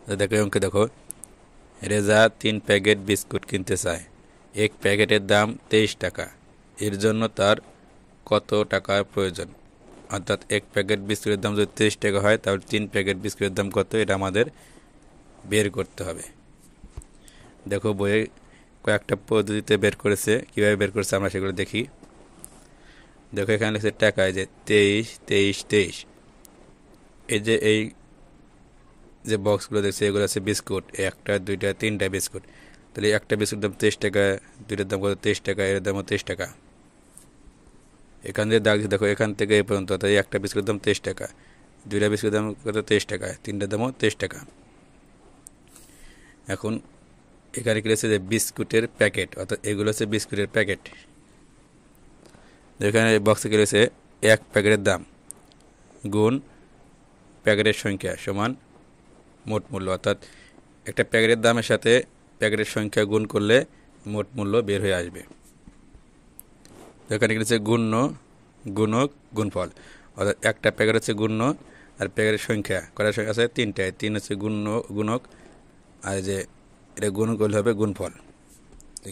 দেখো অঙ্কে দেখো, রেজা 3 প্যাকেট বিস্কুট কিনতে চায়। এক প্যাকেটের দাম 23 টাকা। এর জন্য তার কত টাকার প্রয়োজন? অর্থাৎ এক প্যাকেট বিস্কুটের দাম যদি 23 টাকা হয়, তাহলে 3 প্যাকেট বিস্কুটের দাম কত, এটা আমাদের বের করতে হবে। দেখো বইয়ে কয়েকটা পদ্ধতিতে বের করেছে, কীভাবে বের করেছে আমরা সেগুলো দেখি। দেখো এখানে লিখছে টাকায় যে 23, 23, 23। এই যে বক্সগুলো দেখছে এগুলো আছে বিস্কুট, একটা দুইটা তিনটা বিস্কুট। তাহলে একটা বিস্কুট দাম 23 টাকা, দুইটার দাম কত 23 টাকা, এর দামও 23 টাকা। এখান দিয়ে দাগ দেখো এখান থেকে এই পর্যন্ত, তাই একটা বিস্কুটের দাম 23 টাকা, দুইটা বিস্কুটের দাম কত 23 টাকা, তিনটার দামও 23 টাকা। এখন এখানে কি রয়েছে যে বিস্কুটের প্যাকেট, অর্থাৎ এগুলো হচ্ছে বিস্কুটের প্যাকেট। এখানে বক্সে কি রয়েছে এক প্যাকেটের দাম গুণ প্যাকেটের সংখ্যা সমান মোট মূল্য, অর্থাৎ একটা প্যাকেটের দামের সাথে প্যাকেটের সংখ্যা গুণ করলে মোট মূল্য বের হয়ে আসবে। এখানে কি রয়েছে গুণ্য, গুণক, গুণফল, অর্থাৎ একটা প্যাকেট হচ্ছে গুণ্য আর প্যাকেটের সংখ্যা কটার সংখ্যা আছে 3টায়, 3 হচ্ছে গুণ্য গুণক, আর যে এটা গুণ করলে হবে গুণফল।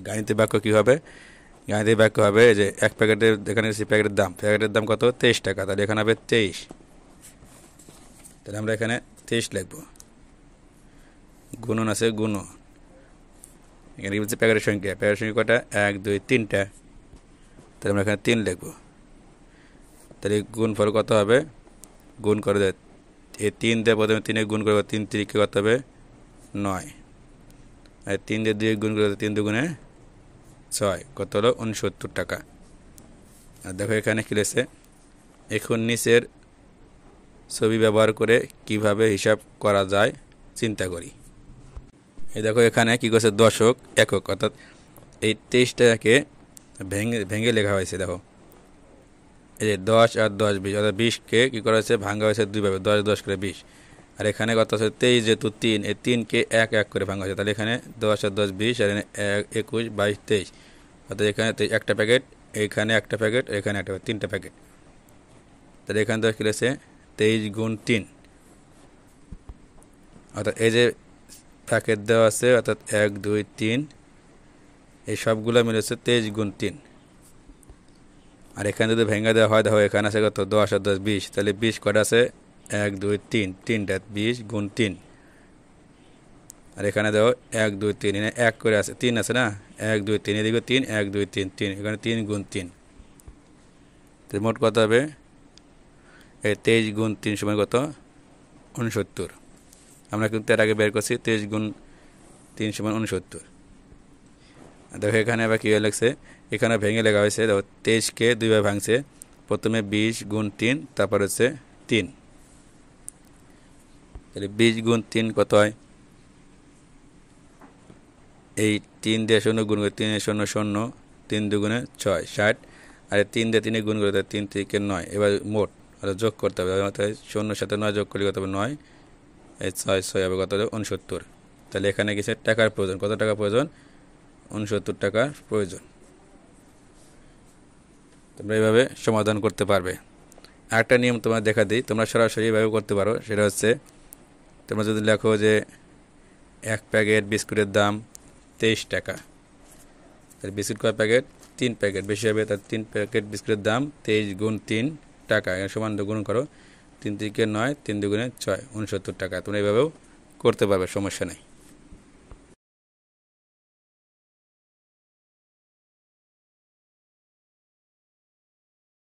গাণিতিক বাক্য কী হবে? গাণিতিক বাক্য হবে যে এক প্যাকেটের, এখানে প্যাকেটের দাম কত 23 টাকা, তাহলে এখানে হবে 23। তাহলে আমরা এখানে 23 লিখব। গুণন আছে গুণ, এখানে বলছে প্যাকেটের সংখ্যা কটা 1 2 3টা, তাহলে আমরা এখানে 3 লিখব। তাহলে গুণফল কত হবে? গুণ করে দেয় এই 3 দিয়ে প্রথমে 3 গুণ করবো, 3 3 কত হবে 9, আর 3 দিয়ে 2 গুণ করে 3 2 6, কত হলো 69 টাকা। আর দেখো এখানে কি লিখেছে, এখন নিচের ছবি ব্যবহার করে কিভাবে হিসাব করা যায় চিন্তা করি। এই দেখো এখানে কি করছে দশক একক, অর্থাৎ এই 23 টাকাকে ভেঙে ভেঙে লেখা হয়েছে। দেখো এই যে 10 আর 10 20, অর্থাৎ 20কে কী করা হয়েছে ভাঙা হয়েছে দুইভাবে, 10 10 করে 20। আর এখানে কত আছে 23, যেহেতু 3, এই 3কে 1 1 করে ভাঙা হয়েছে, তাহলে এখানে 10 আর 10 20, আর 21 22 23, অর্থাৎ এখানে একটা প্যাকেট, এখানে একটা প্যাকেট, এখানে একটা, 3টা প্যাকেট। তাহলে এখানে তো কী রয়েছে 23 গুণ 3, অর্থাৎ এই যে প্যাকেট দেওয়া আছে, অর্থাৎ 1 2 3, এই সবগুলো মিলেছে 23 গুণ 3। আর এখানে যদি ভেঙে দেওয়া হয়, দেখো এখানে আছে কত 10 আর 10 20, তাহলে 20 কটা আছে 1 2 3, 3টা 20 গুণ 3। আর এখানে দেখো 1 2 3, এখানে 1 করে আছে, 3 আছে না, 1 2 3, এদিকে 3 1 2 3 3, এখানে 3 গুণ 3। তো মোট কত হবে এই 23 গুণ 3 সমান কত 69। আমরা কিন্তু এর আগে বের করছি 23 গুণ 3 সমান 69। দেখো এখানে আবার কী লাগছে, এখানে ভেঙে লেখা হয়েছে, দেখো 23কে দুইভাবে ভাঙছে, প্রথমে 20 গুণ 3, তারপর হচ্ছে 3। তাহলে 20 গুণ 3 কত হয়, এই 3 দিয়ে 0 গুণ করে 3 0 0, 3 2 6 60, আর 3 দিয়ে 3 গুণ করে 3 3 9। এবার মোট যোগ করতে হবে, 0 সাথে 9 যোগ করলে কত হবে 9, এই 6 6 হবে কত হবে 69। তাহলে এখানে কিছু টাকার প্রয়োজন, কত টাকা প্রয়োজন 69 টাকার প্রয়োজন। তোমরা এইভাবে সমাধান করতে পারবে। আরেকটা নিয়ম তোমরা দেখা দিই, তোমরা সরাসরি এইভাবে করতে পারো। সেটা হচ্ছে তোমরা যদি লেখো যে এক প্যাকেট বিস্কুটের দাম 23 টাকা, তাহলে বিস্কুট কয় প্যাকেট 3 প্যাকেট, বেশি হবে, তার 3 প্যাকেট বিস্কুটের দাম 23 গুণ 3 টাকা, সমান গুণ করো 3 3 9, 3 2 6, 69 টাকা। তোমরা এইভাবেও করতে পারবে, সমস্যা নেই।